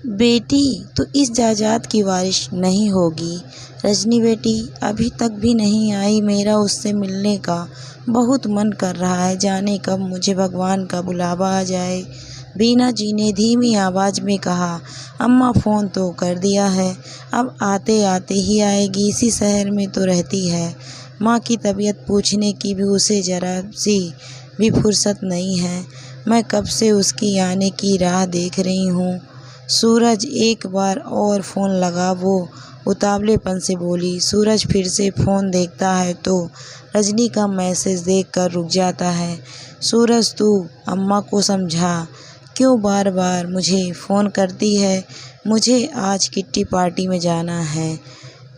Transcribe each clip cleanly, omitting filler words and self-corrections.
बेटी तो इस जायदाद की वारिस नहीं होगी। रजनी बेटी अभी तक भी नहीं आई, मेरा उससे मिलने का बहुत मन कर रहा है, जाने कब मुझे भगवान का बुलावा आ जाए। बीना जी ने धीमी आवाज़ में कहा, अम्मा फ़ोन तो कर दिया है, अब आते आते ही आएगी, इसी शहर में तो रहती है। माँ की तबीयत पूछने की भी उसे ज़रा सी भी फुर्सत नहीं है, मैं कब से उसकी आने की राह देख रही हूँ। सूरज एक बार और फ़ोन लगा, वो उतावलेपन से बोली। सूरज फिर से फ़ोन देखता है तो रजनी का मैसेज देखकर रुक जाता है। सूरज तू अम्मा को समझा, क्यों बार बार मुझे फ़ोन करती है, मुझे आज किट्टी पार्टी में जाना है,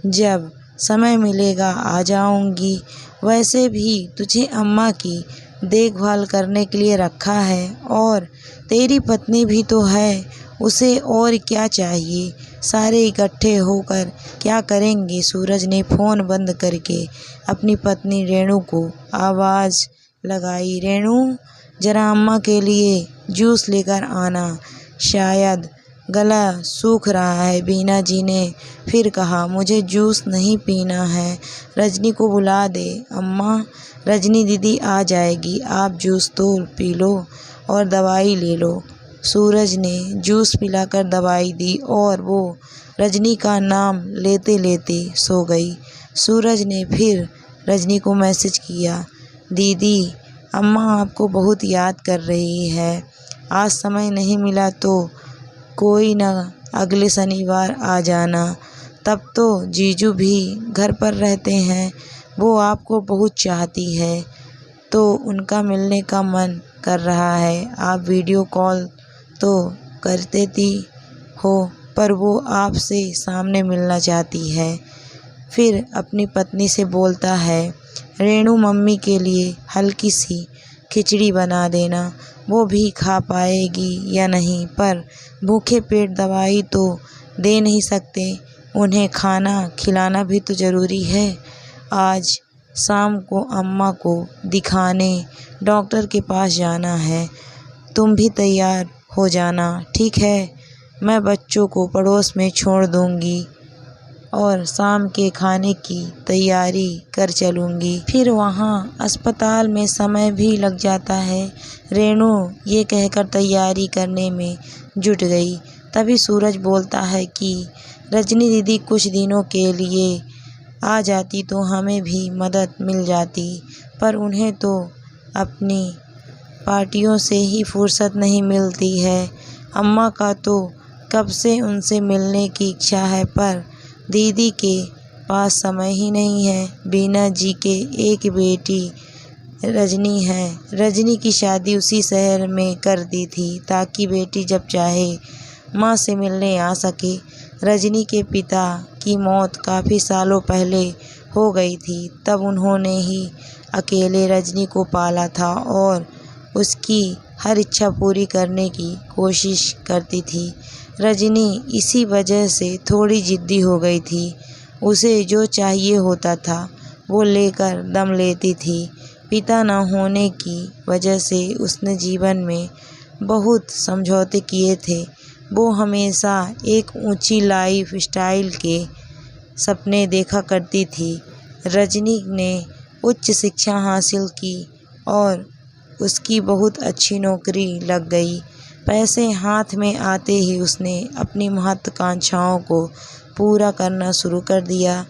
जब समय मिलेगा आ जाऊंगी। वैसे भी तुझे अम्मा की देखभाल करने के लिए रखा है और तेरी पत्नी भी तो है, उसे और क्या चाहिए, सारे इकट्ठे होकर क्या करेंगे। सूरज ने फ़ोन बंद करके अपनी पत्नी रेणु को आवाज़ लगाई, रेणु ज़रा अम्मा के लिए जूस लेकर आना, शायद गला सूख रहा है। बीना जी ने फिर कहा, मुझे जूस नहीं पीना है, रजनी को बुला दे। अम्मा, रजनी दीदी आ जाएगी, आप जूस तो पी लो और दवाई ले लो। सूरज ने जूस पिलाकर दवाई दी और वो रजनी का नाम लेते लेते सो गई। सूरज ने फिर रजनी को मैसेज किया, दीदी अम्मा आपको बहुत याद कर रही है, आज समय नहीं मिला तो कोई ना अगले शनिवार आ जाना, तब तो जीजू भी घर पर रहते हैं, वो आपको बहुत चाहती है, तो उनका मिलने का मन कर रहा है। आप वीडियो कॉल तो कर देती हो, पर वो आपसे सामने मिलना चाहती है। फिर अपनी पत्नी से बोलता है, रेणु मम्मी के लिए हल्की सी खिचड़ी बना देना, वो भी खा पाएगी या नहीं, पर भूखे पेट दवाई तो दे नहीं सकते, उन्हें खाना खिलाना भी तो ज़रूरी है। आज शाम को अम्मा को दिखाने डॉक्टर के पास जाना है, तुम भी तैयार हो जाना, ठीक है। मैं बच्चों को पड़ोस में छोड़ दूँगी और शाम के खाने की तैयारी कर चलूँगी। फिर वहाँ अस्पताल में समय भी लग जाता है। रेणु ये कहकर तैयारी करने में जुट गई। तभी सूरज बोलता है कि रजनी दीदी कुछ दिनों के लिए आ जाती तो हमें भी मदद मिल जाती, पर उन्हें तो अपनी पार्टियों से ही फुर्सत नहीं मिलती है। अम्मा का तो कब से उनसे मिलने की इच्छा है, पर दीदी के पास समय ही नहीं है। बीना जी के एक बेटी रजनी है, रजनी की शादी उसी शहर में कर दी थी ताकि बेटी जब चाहे माँ से मिलने आ सके। रजनी के पिता की मौत काफ़ी सालों पहले हो गई थी, तब उन्होंने ही अकेले रजनी को पाला था और उसकी हर इच्छा पूरी करने की कोशिश करती थी। रजनी इसी वजह से थोड़ी ज़िद्दी हो गई थी, उसे जो चाहिए होता था वो लेकर दम लेती थी। पिता न होने की वजह से उसने जीवन में बहुत समझौते किए थे। वो हमेशा एक ऊंची लाइफ स्टाइल के सपने देखा करती थी। रजनी ने उच्च शिक्षा हासिल की और उसकी बहुत अच्छी नौकरी लग गई। पैसे हाथ में आते ही उसने अपनी महत्वाकांक्षाओं को पूरा करना शुरू कर दिया।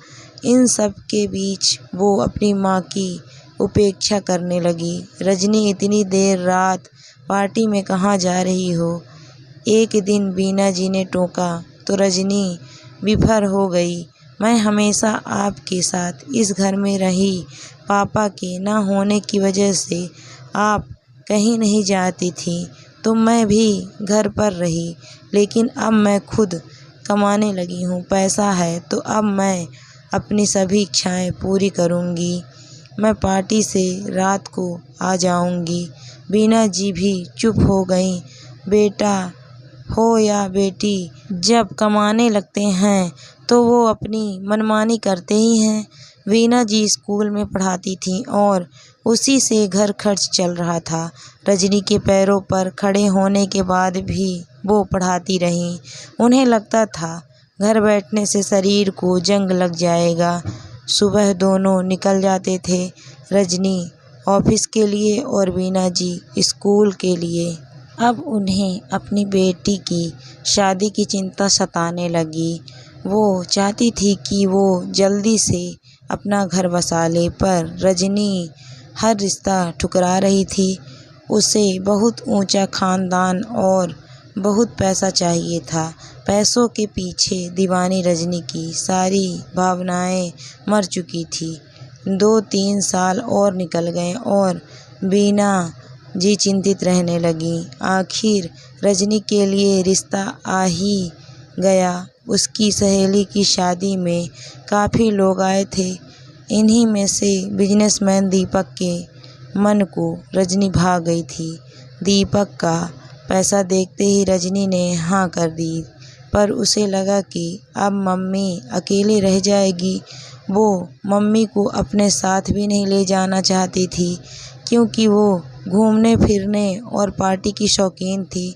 इन सब के बीच वो अपनी माँ की उपेक्षा करने लगी। रजनी इतनी देर रात पार्टी में कहाँ जा रही हो? एक दिन बीना जी ने टोका तो रजनी विफर हो गई। मैं हमेशा आपके साथ इस घर में रही, पापा के ना होने की वजह से आप कहीं नहीं जाती थी तो मैं भी घर पर रही, लेकिन अब मैं खुद कमाने लगी हूँ, पैसा है तो अब मैं अपनी सभी इच्छाएं पूरी करूँगी। मैं पार्टी से रात को आ जाऊँगी। बीना जी भी चुप हो गईं। बेटा हो या बेटी, जब कमाने लगते हैं तो वो अपनी मनमानी करते ही हैं। वीना जी स्कूल में पढ़ाती थीं और उसी से घर खर्च चल रहा था। रजनी के पैरों पर खड़े होने के बाद भी वो पढ़ाती रहीं। उन्हें लगता था घर बैठने से शरीर को जंग लग जाएगा। सुबह दोनों निकल जाते थे, रजनी ऑफिस के लिए और बीना जी स्कूल के लिए। अब उन्हें अपनी बेटी की शादी की चिंता सताने लगी। वो चाहती थी कि वो जल्दी से अपना घर बसा ले, पर रजनी हर रिश्ता ठुकरा रही थी। उसे बहुत ऊंचा खानदान और बहुत पैसा चाहिए था। पैसों के पीछे दीवानी रजनी की सारी भावनाएं मर चुकी थी। 2-3 साल और निकल गए और बीना जी चिंतित रहने लगी। आखिर रजनी के लिए रिश्ता आ ही गया। उसकी सहेली की शादी में काफ़ी लोग आए थे। इन्हीं में से बिजनेसमैन दीपक के मन को रजनी भा गई थी। दीपक का पैसा देखते ही रजनी ने हाँ कर दी, पर उसे लगा कि अब मम्मी अकेले रह जाएगी। वो मम्मी को अपने साथ भी नहीं ले जाना चाहती थी, क्योंकि वो घूमने फिरने और पार्टी की शौकीन थी।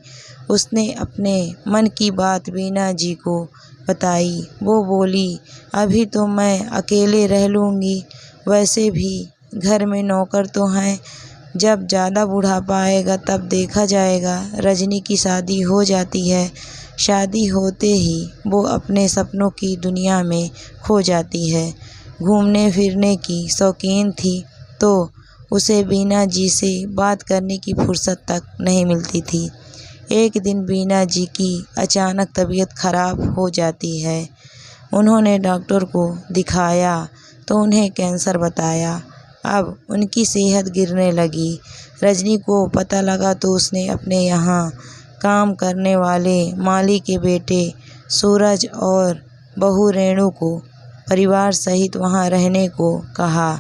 उसने अपने मन की बात बीना जी को बताई। वो बोली, अभी तो मैं अकेले रह लूँगी, वैसे भी घर में नौकर तो हैं, जब ज़्यादा बुढ़ापा आएगा तब देखा जाएगा। रजनी की शादी हो जाती है। शादी होते ही वो अपने सपनों की दुनिया में खो जाती है। घूमने फिरने की शौकीन थी तो उसे बीना जी से बात करने की फुर्सत तक नहीं मिलती थी। एक दिन बीना जी की अचानक तबीयत खराब हो जाती है। उन्होंने डॉक्टर को दिखाया तो उन्हें कैंसर बताया। अब उनकी सेहत गिरने लगी। रजनी को पता लगा तो उसने अपने यहाँ काम करने वाले माली के बेटे सूरज और बहू रेणु को परिवार सहित वहाँ रहने को कहा,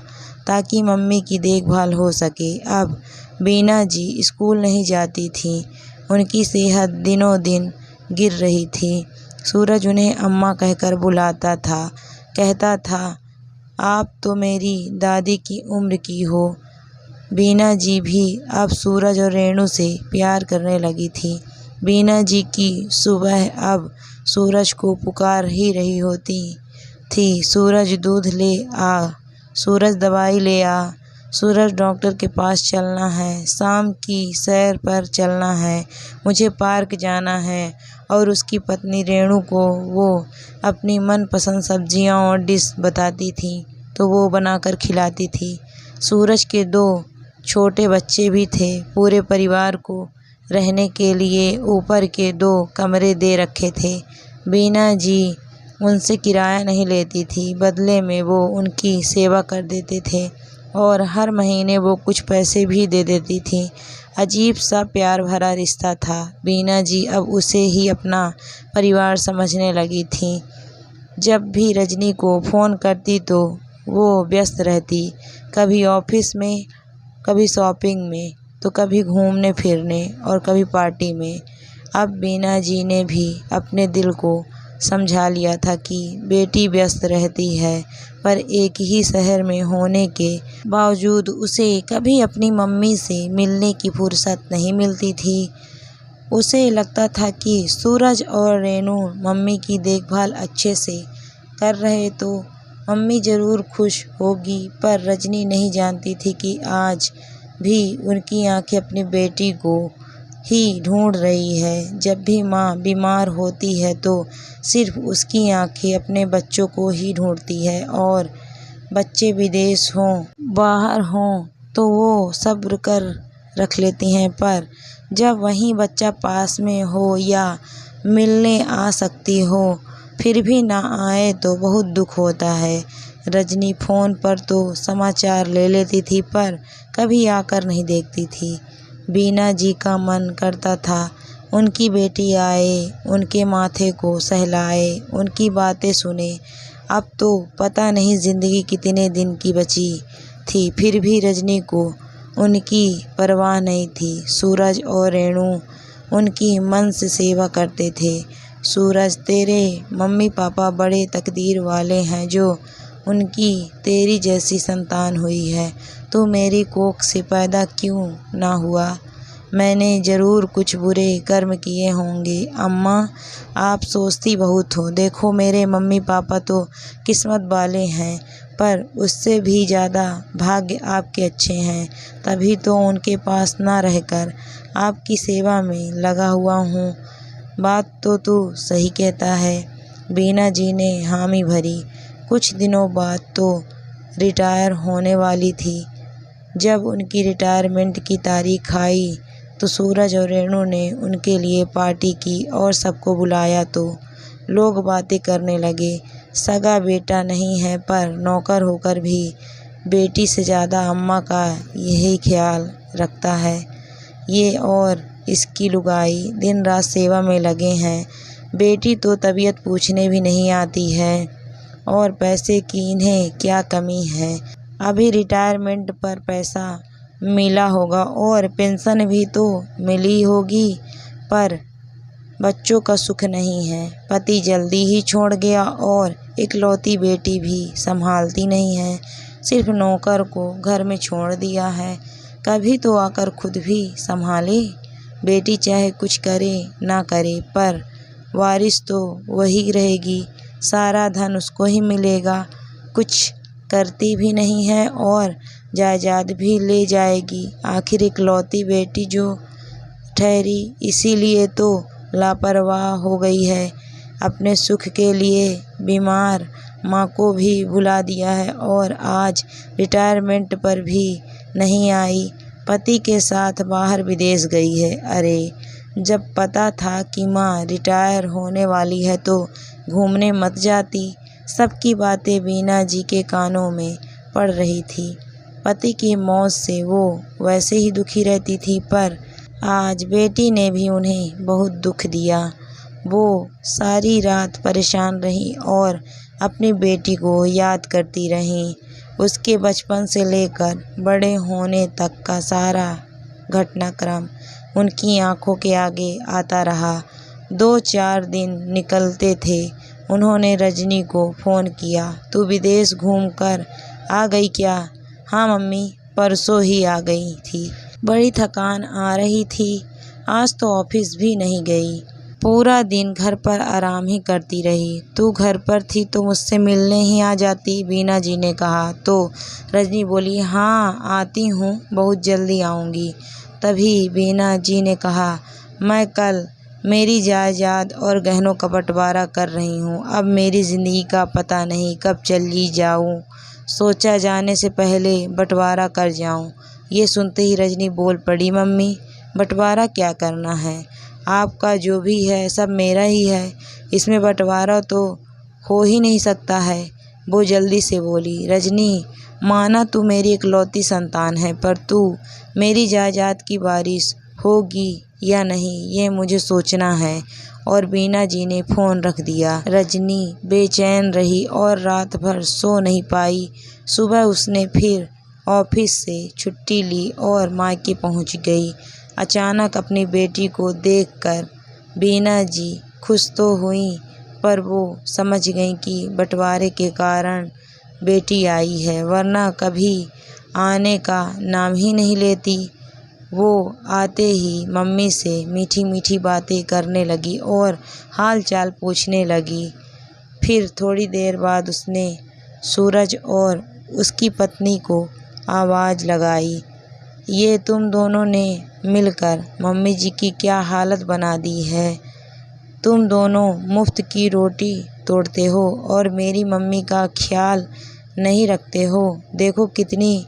ताकि मम्मी की देखभाल हो सके। अब बीना जी स्कूल नहीं जाती थी। उनकी सेहत दिनों दिन गिर रही थी। सूरज उन्हें अम्मा कहकर बुलाता था, कहता था, आप तो मेरी दादी की उम्र की हो। बीना जी भी अब सूरज और रेणु से प्यार करने लगी थी। बीना जी की सुबह अब सूरज को पुकार ही रही होती थी, सूरज दूध ले आ, सूरज दवाई ले आ, सूरज डॉक्टर के पास चलना है, शाम की सैर पर चलना है, मुझे पार्क जाना है। और उसकी पत्नी रेणु को वो अपनी मनपसंद सब्जियां और डिश बताती थी तो वो बनाकर खिलाती थी। सूरज के 2 छोटे बच्चे भी थे। पूरे परिवार को रहने के लिए ऊपर के 2 कमरे दे रखे थे। बीना जी उनसे किराया नहीं लेती थी, बदले में वो उनकी सेवा कर देते थे और हर महीने वो कुछ पैसे भी दे देती थी। अजीब सा प्यार भरा रिश्ता था। बीना जी अब उसे ही अपना परिवार समझने लगी थी। जब भी रजनी को फ़ोन करती तो वो व्यस्त रहती, कभी ऑफिस में, कभी शॉपिंग में, तो कभी घूमने फिरने और कभी पार्टी में। अब बीना जी ने भी अपने दिल को समझा लिया था कि बेटी व्यस्त रहती है, पर एक ही शहर में होने के बावजूद उसे कभी अपनी मम्मी से मिलने की फुर्सत नहीं मिलती थी। उसे लगता था कि सूरज और रेणु मम्मी की देखभाल अच्छे से कर रहे तो मम्मी ज़रूर खुश होगी, पर रजनी नहीं जानती थी कि आज भी उनकी आंखें अपनी बेटी को ही ढूंढ रही है। जब भी माँ बीमार होती है तो सिर्फ उसकी आंखें अपने बच्चों को ही ढूंढती है, और बच्चे विदेश हों बाहर हों तो वो सब्र कर रख लेती हैं, पर जब वही बच्चा पास में हो या मिलने आ सकती हो फिर भी ना आए तो बहुत दुख होता है। रजनी फ़ोन पर तो समाचार ले लेती थी, पर कभी आकर नहीं देखती थी। बीना जी का मन करता था उनकी बेटी आए, उनके माथे को सहलाए, उनकी बातें सुने। अब तो पता नहीं ज़िंदगी कितने दिन की बची थी, फिर भी रजनी को उनकी परवाह नहीं थी। सूरज और रेणु उनकी मन से सेवा करते थे। सूरज, तेरे मम्मी पापा बड़े तकदीर वाले हैं जो उनकी तेरी जैसी संतान हुई है। तू मेरी कोख से पैदा क्यों ना हुआ? मैंने ज़रूर कुछ बुरे कर्म किए होंगे। अम्मा, आप सोचती बहुत हो। देखो, मेरे मम्मी पापा तो किस्मत वाले हैं, पर उससे भी ज़्यादा भाग्य आपके अच्छे हैं। तभी तो उनके पास ना रहकर आपकी सेवा में लगा हुआ हूँ। बात तो तू सही कहता है। बीना जी ने हामी भरी। कुछ दिनों बाद तो रिटायर होने वाली थी। जब उनकी रिटायरमेंट की तारीख आई तो सूरज और रेणु ने उनके लिए पार्टी की और सबको बुलाया तो लोग बातें करने लगे। सगा बेटा नहीं है, पर नौकर होकर भी बेटी से ज़्यादा अम्मा का यही ख्याल रखता है। ये और इसकी लुगाई दिन रात सेवा में लगे हैं। बेटी तो तबीयत पूछने भी नहीं आती है, और पैसे की इन्हें क्या कमी है। अभी रिटायरमेंट पर पैसा मिला होगा और पेंशन भी तो मिली होगी, पर बच्चों का सुख नहीं है। पति जल्दी ही छोड़ गया और इकलौती बेटी भी संभालती नहीं है। सिर्फ नौकर को घर में छोड़ दिया है। कभी तो आकर खुद भी संभाले। बेटी चाहे कुछ करे ना करे, पर वारिस तो वही रहेगी। सारा धन उसको ही मिलेगा। कुछ करती भी नहीं है और जायदाद भी ले जाएगी। आखिर इकलौती बेटी जो ठहरी, इसीलिए तो लापरवाह हो गई है। अपने सुख के लिए बीमार माँ को भी भुला दिया है और आज रिटायरमेंट पर भी नहीं आई। पति के साथ बाहर विदेश गई है। अरे, जब पता था कि माँ रिटायर होने वाली है तो घूमने मत जाती। सबकी बातें बीना जी के कानों में पड़ रही थी। पति की मौत से वो वैसे ही दुखी रहती थी, पर आज बेटी ने भी उन्हें बहुत दुख दिया। वो सारी रात परेशान रही और अपनी बेटी को याद करती रही। उसके बचपन से लेकर बड़े होने तक का सारा घटनाक्रम उनकी आंखों के आगे आता रहा। 2-4 दिन निकलते थे। उन्होंने रजनी को फ़ोन किया, तू विदेश घूमकर आ गई क्या? हाँ मम्मी, परसों ही आ गई थी। बड़ी थकान आ रही थी। आज तो ऑफिस भी नहीं गई। पूरा दिन घर पर आराम ही करती रही। तू घर पर थी तो मुझसे मिलने ही आ जाती, बीना जी ने कहा। तो रजनी बोली, हाँ आती हूँ, बहुत जल्दी आऊँगी। तभी बीना जी ने कहा, मैं कल मेरी जायदाद और गहनों का बंटवारा कर रही हूँ। अब मेरी ज़िंदगी का पता नहीं कब चली जाऊँ। सोचा जाने से पहले बंटवारा कर जाऊँ। ये सुनते ही रजनी बोल पड़ी, मम्मी बंटवारा क्या करना है? आपका जो भी है सब मेरा ही है। इसमें बंटवारा तो हो ही नहीं सकता है। वो जल्दी से बोली, रजनी माना तू मेरी इकलौती संतान है, पर तू मेरी जायदाद की वारिस होगी या नहीं ये मुझे सोचना है। और बीना जी ने फ़ोन रख दिया। रजनी बेचैन रही और रात भर सो नहीं पाई। सुबह उसने फिर ऑफिस से छुट्टी ली और मायके पहुंच गई। अचानक अपनी बेटी को देखकर बीना जी खुश तो हुई, पर वो समझ गई कि बंटवारे के कारण बेटी आई है, वरना कभी आने का नाम ही नहीं लेती। वो आते ही मम्मी से मीठी मीठी बातें करने लगी और हाल चाल पूछने लगी। फिर थोड़ी देर बाद उसने सूरज और उसकी पत्नी को आवाज़ लगाई, ये तुम दोनों ने मिलकर मम्मी जी की क्या हालत बना दी है। तुम दोनों मुफ्त की रोटी तोड़ते हो और मेरी मम्मी का ख्याल नहीं रखते हो। देखो कितनी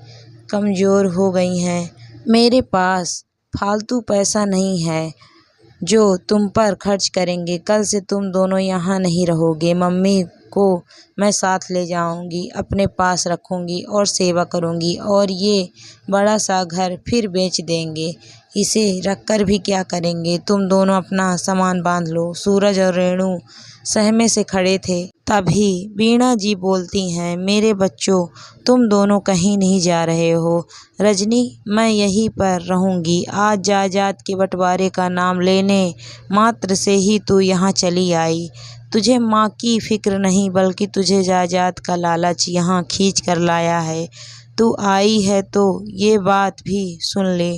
कमज़ोर हो गई हैं। मेरे पास फालतू पैसा नहीं है जो तुम पर खर्च करेंगे। कल से तुम दोनों यहाँ नहीं रहोगे। मम्मी को मैं साथ ले जाऊंगी, अपने पास रखूंगी और सेवा करूंगी। और ये बड़ा सा घर फिर बेच देंगे। इसे रखकर भी क्या करेंगे? तुम दोनों अपना सामान बांध लो। सूरज और रेणु सहमे से खड़े थे। तभी बीना जी बोलती हैं, मेरे बच्चों तुम दोनों कहीं नहीं जा रहे हो। रजनी, मैं यहीं पर रहूंगी। आज जायदाद के बंटवारे का नाम लेने मात्र से ही तू यहाँ चली आई। तुझे माँ की फिक्र नहीं, बल्कि तुझे जायदाद का लालच यहाँ खींच कर लाया है। तू आई है तो ये बात भी सुन ले।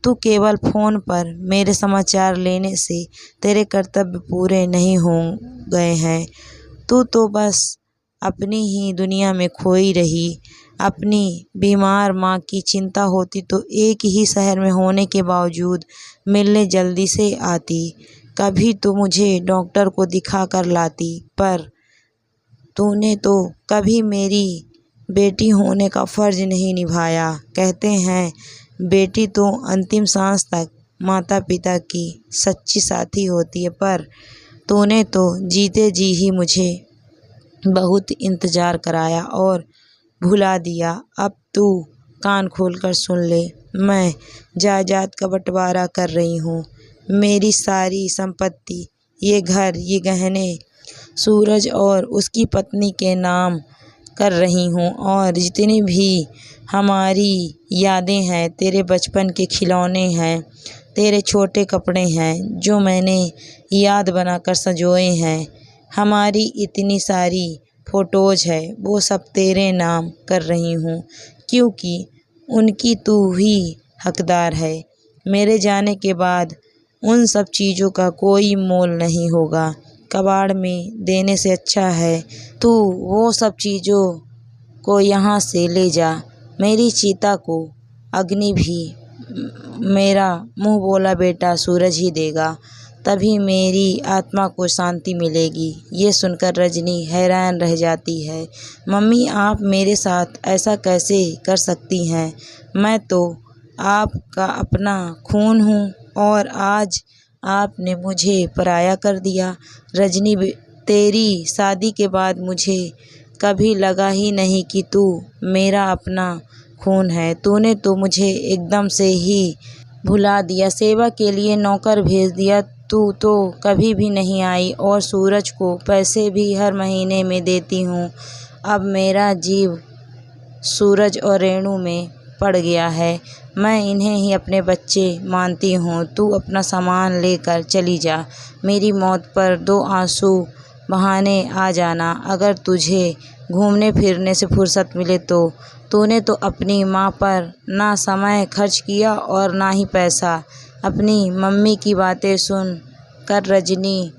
तू केवल फ़ोन पर मेरे समाचार लेने से तेरे कर्तव्य पूरे नहीं हो गए हैं। तू तो बस अपनी ही दुनिया में खोई रही। अपनी बीमार माँ की चिंता होती तो एक ही शहर में होने के बावजूद मिलने जल्दी से आती। कभी तो मुझे डॉक्टर को दिखा कर लाती, पर तूने तो कभी मेरी बेटी होने का फ़र्ज़ नहीं निभाया। कहते हैं बेटी तो अंतिम सांस तक माता पिता की सच्ची साथी होती है, पर तूने तो जीते जी ही मुझे बहुत इंतज़ार कराया और भुला दिया। अब तू कान खोलकर सुन ले, मैं जायदाद का बंटवारा कर रही हूँ। मेरी सारी संपत्ति, ये घर, ये गहने सूरज और उसकी पत्नी के नाम कर रही हूँ, और जितनी भी हमारी यादें हैं, तेरे बचपन के खिलौने हैं, तेरे छोटे कपड़े हैं जो मैंने याद बनाकर संजोए हैं, हमारी इतनी सारी फ़ोटोज़ है, वो सब तेरे नाम कर रही हूँ, क्योंकि उनकी तू ही हकदार है। मेरे जाने के बाद उन सब चीज़ों का कोई मोल नहीं होगा। कबाड़ में देने से अच्छा है तू वो सब चीज़ों को यहाँ से ले जा। मेरी चिता को अग्नि भी मेरा मुँह बोला बेटा सूरज ही देगा, तभी मेरी आत्मा को शांति मिलेगी। ये सुनकर रजनी हैरान रह जाती है। मम्मी, आप मेरे साथ ऐसा कैसे कर सकती हैं? मैं तो आपका अपना खून हूँ और आज आपने मुझे पराया कर दिया। रजनी, तेरी शादी के बाद मुझे कभी लगा ही नहीं कि तू मेरा अपना खून है। तूने तो मुझे एकदम से ही भुला दिया, सेवा के लिए नौकर भेज दिया। तू तो कभी भी नहीं आई और सूरज को पैसे भी हर महीने में देती हूँ। अब मेरा जीव सूरज और रेणु में पड़ गया है। मैं इन्हें ही अपने बच्चे मानती हूँ। तू अपना सामान लेकर चली जा। मेरी मौत पर 2 आंसू बहाने आ जाना। अगर तुझे घूमने फिरने से फुर्सत मिले तो। तूने तो अपनी माँ पर ना समय खर्च किया और ना ही पैसा। अपनी मम्मी की बातें सुन कर रजनी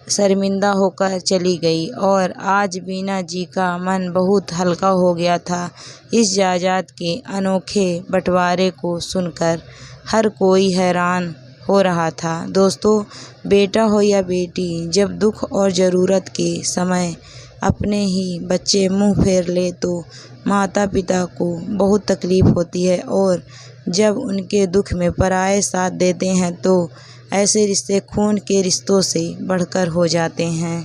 शर्मिंदा होकर चली गई और आज बीना जी का मन बहुत हल्का हो गया था। इस जायदाद के अनोखे बंटवारे को सुनकर हर कोई हैरान हो रहा था। दोस्तों, बेटा हो या बेटी, जब दुख और ज़रूरत के समय अपने ही बच्चे मुंह फेर ले तो माता पिता को बहुत तकलीफ़ होती है, और जब उनके दुख में पराये साथ देते हैं तो ऐसे रिश्ते खून के रिश्तों से बढ़कर हो जाते हैं।